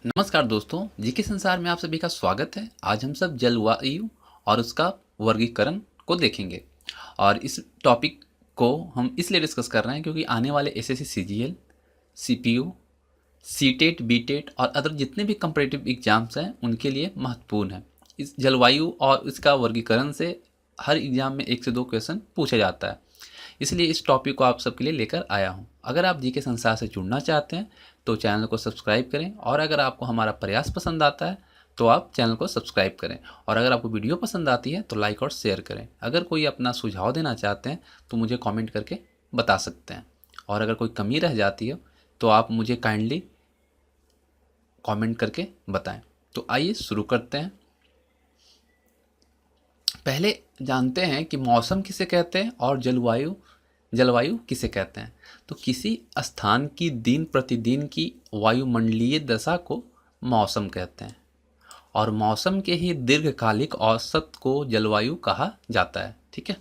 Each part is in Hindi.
नमस्कार दोस्तों, जीके संसार में आप सभी का स्वागत है। आज हम सब जलवायु और उसका वर्गीकरण को देखेंगे और इस टॉपिक को हम इसलिए डिस्कस कर रहे हैं क्योंकि आने वाले एसएससी, सीजीएल, सीपीयू, सीटेट, बीटेट और अदर जितने भी कम्पिटिटिव एग्जाम्स हैं उनके लिए महत्वपूर्ण है। इस जलवायु और इसका वर्गीकरण से हर एग्जाम में 1 से 2 क्वेश्चन पूछा जाता है, इसलिए इस टॉपिक को आप सबके लिए लेकर आया हूँ। अगर आप जीके संसार से जुड़ना चाहते हैं तो चैनल को सब्सक्राइब करें और अगर आपको हमारा प्रयास पसंद आता है तो आप चैनल को सब्सक्राइब करें और अगर आपको वीडियो पसंद आती है तो लाइक और शेयर करें। अगर कोई अपना सुझाव देना चाहते हैं तो मुझे कमेंट करके बता सकते हैं और अगर कोई कमी रह जाती है तो आप मुझे काइंडली कमेंट करके बताएं। तो आइए शुरू करते हैं। पहले जानते हैं कि मौसम किसे कहते हैं और जलवायु किसे कहते हैं। तो किसी स्थान की दिन प्रतिदिन की वायुमंडलीय दशा को मौसम कहते हैं और मौसम के ही दीर्घकालिक औसत को जलवायु कहा जाता है। ठीक है,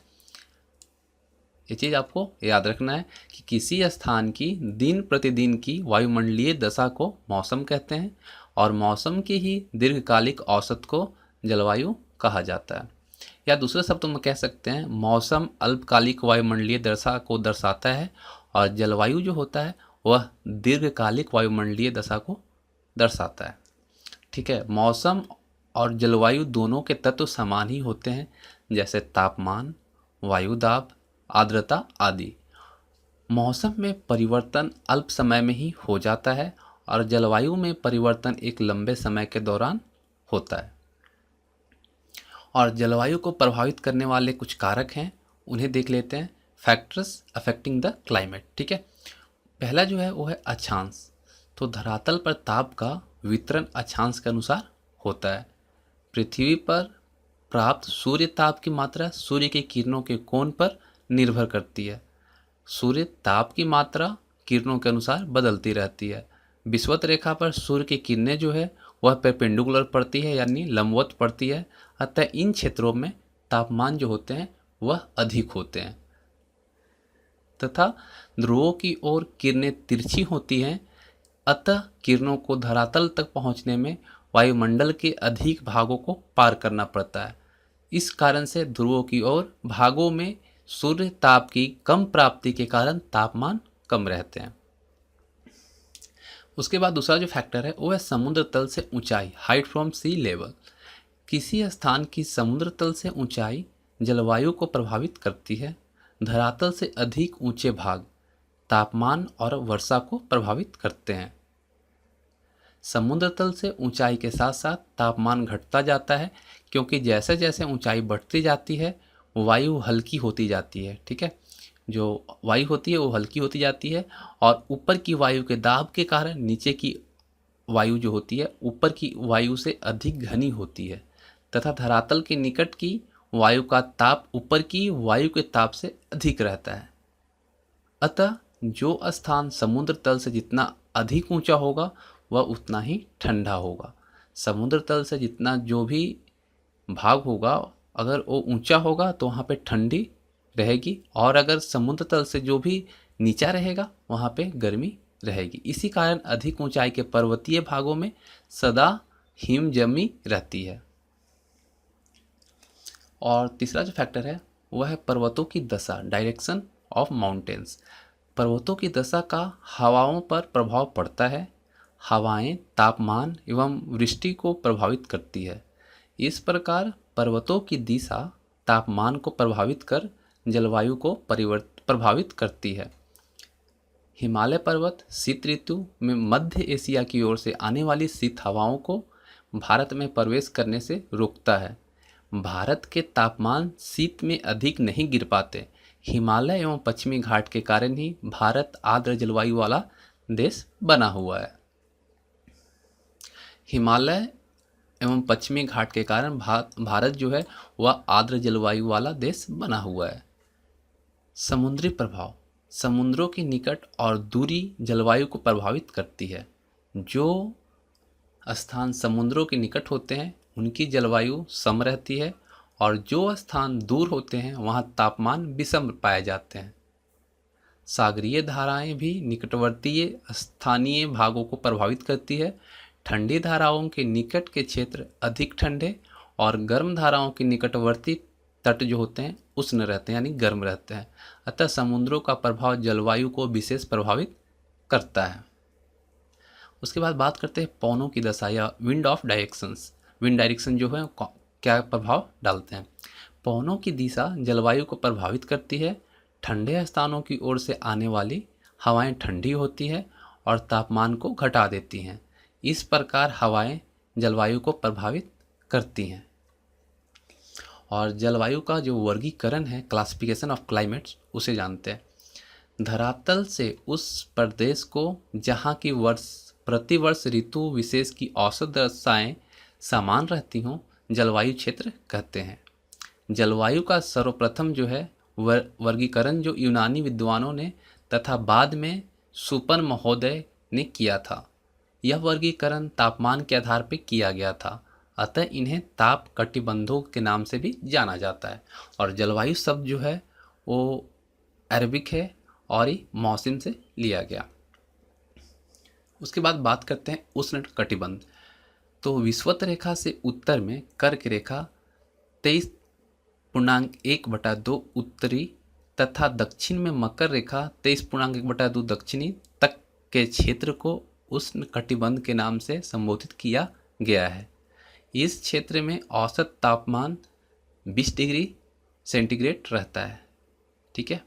ये चीज़ आपको याद रखना है कि किसी स्थान की दिन प्रतिदिन की वायुमंडलीय दशा को मौसम कहते हैं और मौसम की ही दीर्घकालिक औसत को जलवायु कहा जाता है। या दूसरे शब्दों में कह सकते हैं मौसम अल्पकालिक वायुमंडलीय दशा को दर्शाता है और जलवायु जो होता है वह दीर्घकालिक वायुमंडलीय दशा को दर्शाता है। ठीक है, मौसम और जलवायु दोनों के तत्व समान ही होते हैं, जैसे तापमान, वायु दाब, आर्द्रता आदि। मौसम में परिवर्तन अल्प समय में ही हो जाता है और जलवायु में परिवर्तन एक लंबे समय के दौरान होता है। और जलवायु को प्रभावित करने वाले कुछ कारक हैं, उन्हें देख लेते हैं। Factors affecting the climate. ठीक है, पहला जो है वो है अक्षांश। तो धरातल पर ताप का वितरण अक्षांश के अनुसार होता है। पृथ्वी पर प्राप्त सूर्य ताप की मात्रा सूर्य की किरणों के कोण पर निर्भर करती है। सूर्य ताप की मात्रा किरणों के अनुसार बदलती रहती है। विषुवत रेखा पर सूर्य की किरणें जो है वह परपेंडिकुलर पड़ती है, यानी लंबवत पड़ती है। अतः इन क्षेत्रों में तापमान जो होते हैं वह अधिक होते हैं तथा ध्रुवों की ओर किरणें तिरछी होती हैं। अतः किरणों को धरातल तक पहुंचने में वायुमंडल के अधिक भागों को पार करना पड़ता है। इस कारण से ध्रुवों की ओर भागों में सूर्य ताप की कम प्राप्ति के कारण तापमान कम रहते हैं। उसके बाद दूसरा जो फैक्टर है वो है समुद्र तल से ऊंचाई, हाइट फ्रॉम सी लेवल। किसी स्थान की समुद्र तल से ऊंचाई जलवायु को प्रभावित करती है। धरातल से अधिक ऊंचे भाग तापमान और वर्षा को प्रभावित करते हैं। समुद्र तल से ऊंचाई के साथ साथ तापमान घटता जाता है क्योंकि जैसे जैसे ऊंचाई बढ़ती जाती है वायु हल्की होती जाती है। ठीक है, जो वायु होती है वो हल्की होती जाती है और ऊपर की वायु के दाब के कारण नीचे की वायु जो होती है ऊपर की वायु से अधिक घनी होती है तथा धरातल के निकट की वायु का ताप ऊपर की वायु के ताप से अधिक रहता है। अतः जो स्थान समुद्र तल से जितना अधिक ऊंचा होगा वह उतना ही ठंडा होगा। समुद्र तल से जितना जो भी भाग होगा अगर वो ऊंचा होगा तो वहाँ पे ठंडी रहेगी और अगर समुद्र तल से जो भी नीचा रहेगा वहाँ पे गर्मी रहेगी। इसी कारण अधिक ऊंचाई के पर्वतीय भागों में सदा हिम जमी रहती है। और तीसरा जो फैक्टर है वह है पर्वतों की दशा, डायरेक्शन ऑफ माउंटेन्स। पर्वतों की दशा का हवाओं पर प्रभाव पड़ता है। हवाएं तापमान एवं वृष्टि को प्रभावित करती है। इस प्रकार पर्वतों की दिशा तापमान को प्रभावित कर जलवायु को प्रभावित करती है। हिमालय पर्वत शीत ऋतु में मध्य एशिया की ओर से आने वाली शीत हवाओं को भारत में प्रवेश करने से रोकता है। भारत के तापमान शीत में अधिक नहीं गिर पाते। हिमालय एवं पश्चिमी घाट के कारण ही भारत आर्द्र जलवायु वाला देश बना हुआ है। हिमालय एवं पश्चिमी घाट के कारण भारत जो है वह आर्द्र जलवायु वाला देश बना हुआ है। समुद्री प्रभाव, समुद्रों के निकट और दूरी जलवायु को प्रभावित करती है। जो स्थान समुद्रों के निकट होते हैं उनकी जलवायु सम रहती है और जो स्थान दूर होते हैं वहाँ तापमान विषम पाए जाते हैं। सागरीय धाराएं भी निकटवर्तीय स्थानीय भागों को प्रभावित करती है। ठंडी धाराओं के निकट के क्षेत्र अधिक ठंडे और गर्म धाराओं के निकटवर्ती तट जो होते हैं उष्ण रहते हैं, यानी गर्म रहते हैं। अतः समुद्रों का प्रभाव जलवायु को विशेष प्रभावित करता है। उसके बाद बात करते हैं पवनों की दशा या wind of directions. Wind direction जो है क्या प्रभाव डालते हैं। पवनों की दिशा जलवायु को प्रभावित करती है। ठंडे स्थानों की ओर से आने वाली हवाएं ठंडी होती है और तापमान को घटा देती हैं। इस प्रकार हवाएं जलवायु को प्रभावित करती हैं। और जलवायु का जो वर्गीकरण है, क्लासिफिकेशन ऑफ क्लाइमेट्स, उसे जानते हैं। धरातल से उस प्रदेश को जहाँ की प्रतिवर्ष ऋतु विशेष की औसत दशाएं समान रहती हों जलवायु क्षेत्र कहते हैं। जलवायु का सर्वप्रथम जो है वर्गीकरण जो यूनानी विद्वानों ने तथा बाद में सुपर महोदय ने किया था। यह वर्गीकरण तापमान के आधार पर किया गया था, अतः इन्हें ताप कटिबंधों के नाम से भी जाना जाता है। और जलवायु शब्द जो है वो अरबिक है और ये मौसम से लिया गया। उसके बाद बात करते हैं उष्ण कटिबंध। तो विषुवत रेखा से उत्तर में कर्क रेखा 23.1/2 उत्तरी तथा दक्षिण में मकर रेखा 23.1/2 दक्षिणी तक के क्षेत्र को उष्ण कटिबंध के नाम से संबोधित किया गया है। इस क्षेत्र में औसत तापमान 20 डिग्री सेंटीग्रेड रहता है। ठीक है।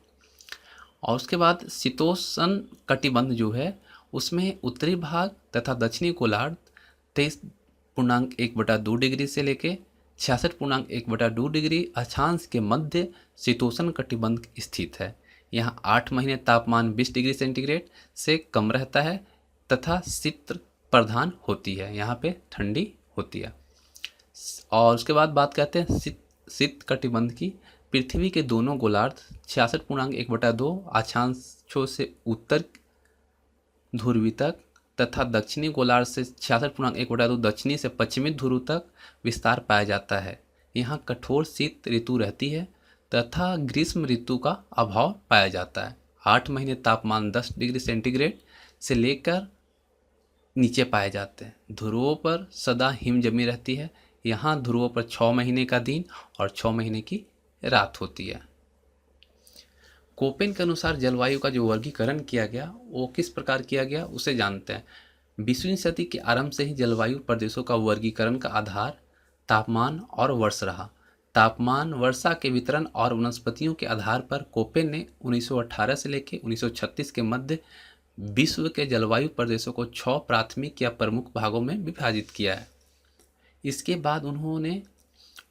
और उसके बाद शीतोष्ण कटिबंध जो है उसमें उत्तरी भाग तथा दक्षिणी गोलार्ध 23.1/2 डिग्री से लेके 66.1/2 डिग्री अक्षांश के मध्य शीतोष्ण कटिबंध स्थित है। यहाँ 8 महीने तापमान 20 डिग्री सेंटीग्रेड से कम रहता है तथा शीत प्रधान होती है, यहाँ पे ठंडी होती है। और उसके बाद बात करते हैं शीत कटिबंध की। पृथ्वी के दोनों गोलार्ध 66.1/2 अक्षांशों से उत्तर ध्रुवी तक तथा दक्षिणी गोलार्ध से 66.1/2 दक्षिणी से पश्चिमी ध्रुव तक विस्तार पाया जाता है। यहाँ कठोर शीत ऋतु रहती है तथा ग्रीष्म ऋतु का अभाव पाया जाता है। 8 महीने तापमान 10 डिग्री सेंटीग्रेड से लेकर नीचे पाए जाते हैं। ध्रुवों पर सदा हिम जमी रहती है। यहाँ ध्रुवों पर 6 महीने का दिन और 6 महीने की रात होती है। कोपेन के अनुसार जलवायु का जो वर्गीकरण किया गया वो किस प्रकार किया गया उसे जानते हैं। 20वीं सदी के आरंभ से ही जलवायु प्रदेशों का वर्गीकरण का आधार तापमान और वर्ष रहा। तापमान, वर्षा के वितरण और वनस्पतियों के आधार पर कोपेन ने 1918 से लेकर 1936 के मध्य विश्व के जलवायु प्रदेशों को 6 प्राथमिक या प्रमुख भागों में विभाजित किया है। इसके बाद उन्होंने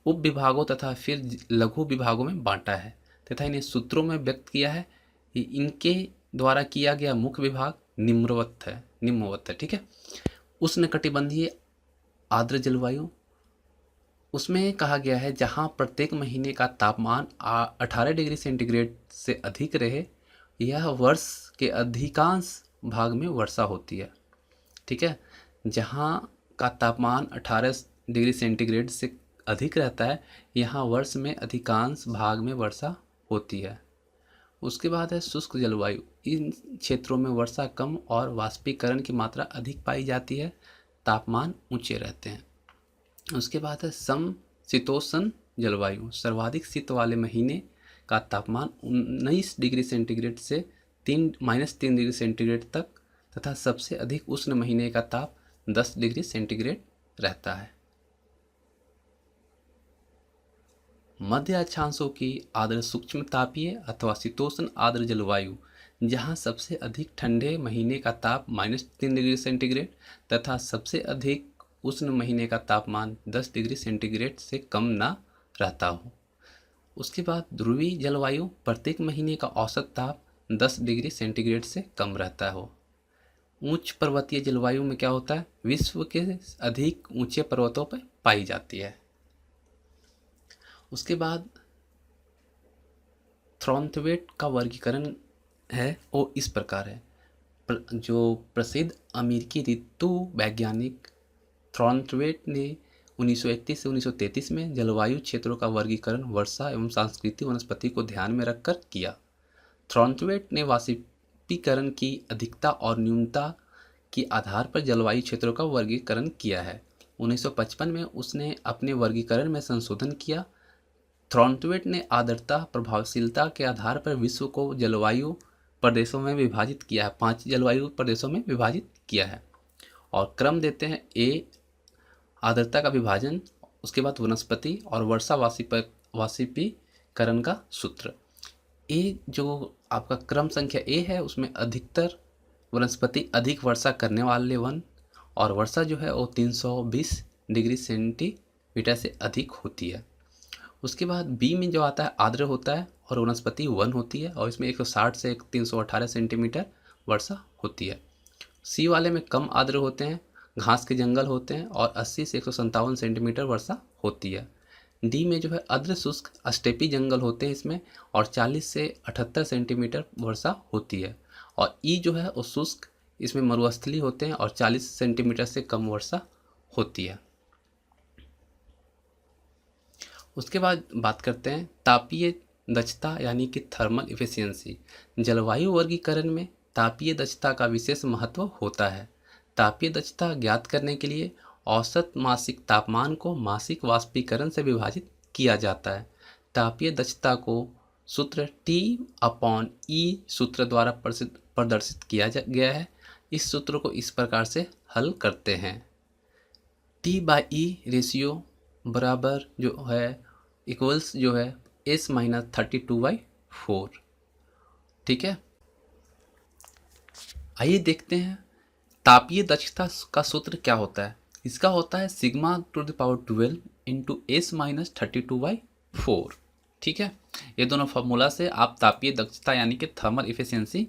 उप विभागों तथा फिर लघु विभागों में बांटा है तथा इन्हें सूत्रों में व्यक्त किया है। इनके द्वारा किया गया मुख्य विभाग निम्नवत है। ठीक है। उष्णकटिबंधीय आर्द्र जलवायु, उसमें कहा गया है जहां प्रत्येक महीने का तापमान 18 डिग्री सेंटीग्रेड से अधिक रहे, यह वर्ष के अधिकांश भाग में वर्षा होती है। ठीक है। जहां का तापमान 18 डिग्री सेंटीग्रेड से अधिक रहता है, यहाँ वर्ष में अधिकांश भाग में वर्षा होती है। उसके बाद है शुष्क जलवायु। इन क्षेत्रों में वर्षा कम और वाष्पीकरण की मात्रा अधिक पाई जाती है, तापमान ऊंचे रहते हैं। उसके बाद है समशीतोष्ण जलवायु। सर्वाधिक शीत वाले महीने का तापमान 19 डिग्री सेंटीग्रेड से -3 डिग्री सेंटीग्रेड तक तथा सबसे अधिक उष्ण महीने का ताप 10 डिग्री सेंटीग्रेड रहता है। मध्य अक्षांशों की आर्द्र सूक्ष्म तापीय अथवा शीतोष्ण आर्द्र जलवायु, जहां सबसे अधिक ठंडे महीने का ताप -3 डिग्री सेंटीग्रेड तथा सबसे अधिक उष्ण महीने का तापमान 10 डिग्री सेंटीग्रेड से कम ना रहता हो। उसके बाद ध्रुवीय जलवायु, प्रत्येक महीने का औसत ताप 10 डिग्री सेंटीग्रेड से कम रहता हो। उच्च पर्वतीय जलवायु में क्या होता है, विश्व के अधिक ऊंचे पर्वतों पर पाई जाती है। उसके बाद थॉर्नथवेट का वर्गीकरण है वो इस प्रकार है। जो प्रसिद्ध अमेरिकी ऋतु वैज्ञानिक थॉर्नथवेट ने 1931 से 1933 में जलवायु क्षेत्रों का वर्गीकरण वर्षा एवं सांस्कृतिक वनस्पति को ध्यान में रखकर किया। थॉर्नथवेट ने वाष्पीकरण की अधिकता और न्यूनता के आधार पर जलवायु क्षेत्रों का वर्गीकरण किया है। 1955 में उसने अपने वर्गीकरण में संशोधन किया। थॉर्नट्वेट ने आर्द्रता प्रभावशीलता के आधार पर विश्व को जलवायु प्रदेशों में विभाजित किया है, 5 जलवायु प्रदेशों में विभाजित किया है। और क्रम देते हैं, ए आर्द्रता का विभाजन, उसके बाद वनस्पति और वर्षा वाष्पीकरण का सूत्र। ए जो आपका क्रम संख्या ए है उसमें अधिकतर वनस्पति अधिक वर्षा करने वाले वन, और वर्षा जो है वो 320 डिग्री सेंटीमीटर से अधिक होती है। उसके बाद बी में जो आता है आर्द्र होता है और वनस्पति वन होती है, और इसमें 160 से 318 सेंटीमीटर वर्षा होती है। सी वाले में कम आर्द्र होते हैं, घास के जंगल होते हैं और 80 से 157 सेंटीमीटर वर्षा होती है। डी में जो है अर्ध शुष्क स्टेपी जंगल होते हैं इसमें, और 40 से 78 सेंटीमीटर वर्षा होती है। और ई जो है वो शुष्क, इसमें मरुस्थलीय होते हैं और 40 सेंटीमीटर से कम वर्षा होती है। उसके बाद बात करते हैं तापीय दक्षता यानी कि थर्मल इफिशियंसी। जलवायु वर्गीकरण में तापीय दक्षता का विशेष महत्व होता है। तापीय दक्षता ज्ञात करने के लिए औसत मासिक तापमान को मासिक वाष्पीकरण से विभाजित किया जाता है। तापीय दक्षता को सूत्र T/E सूत्र द्वारा प्रदर्शित किया गया है। इस सूत्र को इस प्रकार से हल करते हैं, T/E रेशियो बराबर जो है इक्वल्स जो है S-32/4। ठीक है, आइए देखते हैं तापीय दक्षता का सूत्र क्या होता है। इसका होता है σ⁴ इंटू S-32/4। ठीक है, ये दोनों फार्मूला से आप तापीय दक्षता यानी कि थर्मल इफिशियंसी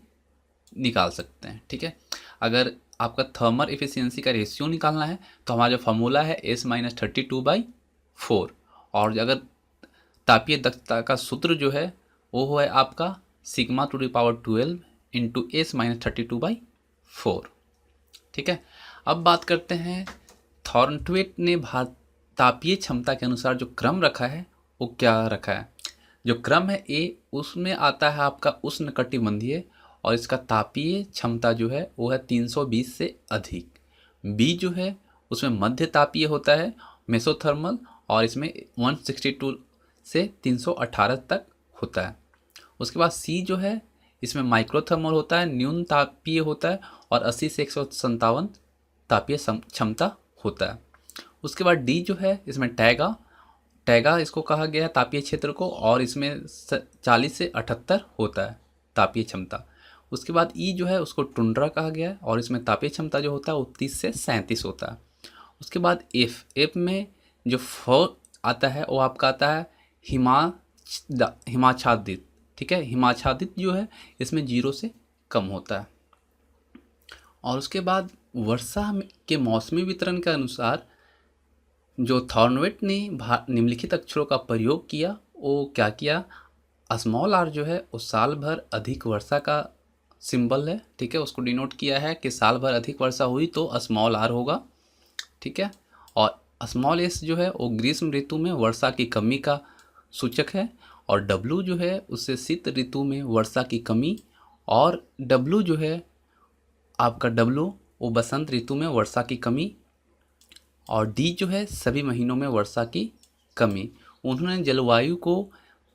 निकाल सकते हैं। ठीक है, अगर आपका थर्मल इफिशियंसी का रेशियो निकालना है तो हमारा जो फार्मूला है S-32/4, और अगर तापीय दक्षता का सूत्र जो है वो है आपका σ⁴ इंटू S-32/4। ठीक है, अब बात करते हैं थॉर्नट्वेट ने तापीय क्षमता के अनुसार जो क्रम रखा है वो क्या रखा है। जो क्रम है ए, उसमें आता है आपका उष्णकटिबंधीय, और इसका तापीय क्षमता जो है वो है 320 से अधिक। बी जो है उसमें मध्य तापीय होता है मेसोथर्मल, और इसमें 162 से 318 तक होता है। उसके बाद सी जो है इसमें माइक्रोथर्मल होता है, न्यून तापीय होता है और 80 से 157 तापीय क्षमता होता है। उसके बाद डी जो है इसमें टैगा इसको कहा गया है तापीय क्षेत्र को, और इसमें 40 से 78 होता है तापीय क्षमता। उसके बाद ई जो है उसको टुंड्रा कहा गया है, और इसमें तापीय क्षमता जो होता है वो 30 से 37 होता है। उसके बाद एफ में जो आता है वो आपका आता है हिमाच्छादित। ठीक है, हिमाच्छादित जो है इसमें 0 से कम होता है। और उसके बाद वर्षा के मौसमी वितरण के अनुसार जो थॉर्नवेट ने निम्नलिखित अक्षरों का प्रयोग किया, वो क्या किया, स्मॉल आर जो है वो साल भर अधिक वर्षा का सिंबल है। ठीक है, उसको डिनोट किया है कि साल भर अधिक वर्षा हुई तो स्मॉल आर होगा। ठीक है, और स्मॉल एस जो है वो ग्रीष्म ऋतु में वर्षा की कमी का सूचक है, और डब्लू जो है उससे शीत ऋतु में वर्षा की कमी, और डब्लू जो है आपका डब्लू वो बसंत ऋतु में वर्षा की कमी, और डी जो है सभी महीनों में वर्षा की कमी। उन्होंने जलवायु को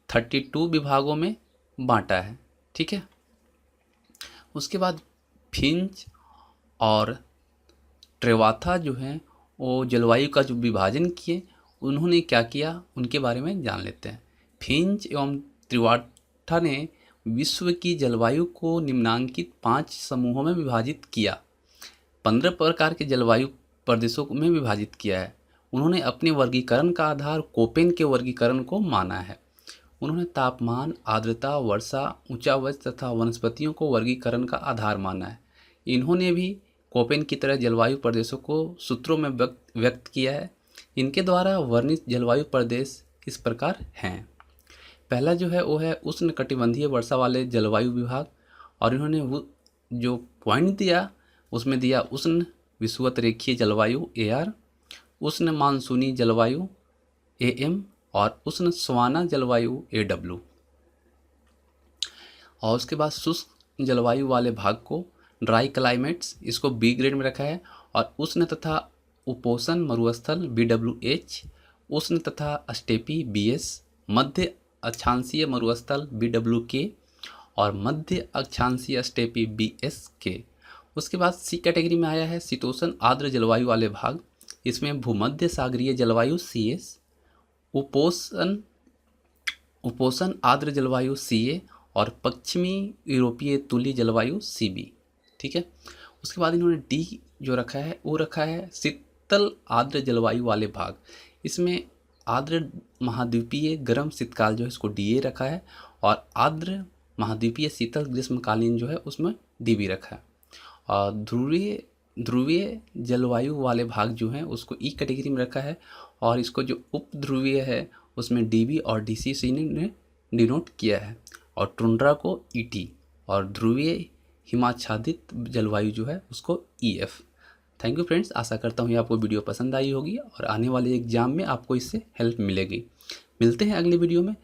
32 विभागों में बांटा है। ठीक है, उसके बाद फिंच और ट्रेवाथा जो हैं वो जलवायु का जो विभाजन किए, उन्होंने क्या किया उनके बारे में जान लेते हैं। फिंच एवं त्रिवाठा ने विश्व की जलवायु को निम्नांकित 5 समूहों में विभाजित किया, 15 प्रकार के जलवायु प्रदेशों में विभाजित किया है। उन्होंने अपने वर्गीकरण का आधार कोपेन के वर्गीकरण को माना है। उन्होंने तापमान, आर्द्रता, वर्षा, ऊंचावच तथा वनस्पतियों को वर्गीकरण का आधार माना है। इन्होंने भी कोपेन की तरह जलवायु प्रदेशों को सूत्रों में व्यक्त किया है। इनके द्वारा वर्णित जलवायु प्रदेश इस प्रकार हैं। पहला जो है वो है उष्णकटिबंधीय वर्षा वाले जलवायु विभाग, और इन्होंने वो जो पॉइंट दिया उसमें दिया उष्ण विषुवत रेखीय जलवायु AR, उष्ण मानसूनी जलवायु AM, और उष्ण सवाना जलवायु AW। और उसके बाद शुष्क जलवायु वाले भाग को ड्राई क्लाइमेट्स, इसको बी ग्रेड में रखा है। और उष्ण तथा उपोष्ण मरुस्थल BWH, उष्ण तथा स्टेपी BS, मध्य अक्षांशीय मरुस्थल BWK और मध्य अक्षांशीय स्टेपी BSK। उसके बाद सी कैटेगरी में आया है शीतोष्ण आर्द्र जलवायु वाले भाग, इसमें भूमध्य सागरीय जलवायु CS, उपोष्ण आर्द्र जलवायु CA और पश्चिमी यूरोपीय तुल्य जलवायु CB। ठीक है। उसके बाद इन्होंने डी जो रखा है वो रखा है शीतल आर्द्र जलवायु वाले भाग, इसमें आर्द्र महाद्वीपीय गर्म शीतकाल जो है इसको DA रखा है और आर्द्र महाद्वीपीय शीतल ग्रीष्मकालीन जो है उसमें DB रखा है। और ध्रुवीय जलवायु वाले भाग जो हैं उसको ई कैटेगरी में रखा है और इसको जो उप ध्रुवीय है उसमें DB और DC ने डिनोट किया है और टुंड्रा को ET और ध्रुवीय हिमाच्छादित जलवायु जो है उसको EF। थैंक यू फ्रेंड्स, आशा करता हूँ ये आपको वीडियो पसंद आई होगी और आने वाले एग्जाम में आपको इससे हेल्प मिलेगी। मिलते हैं अगले वीडियो में।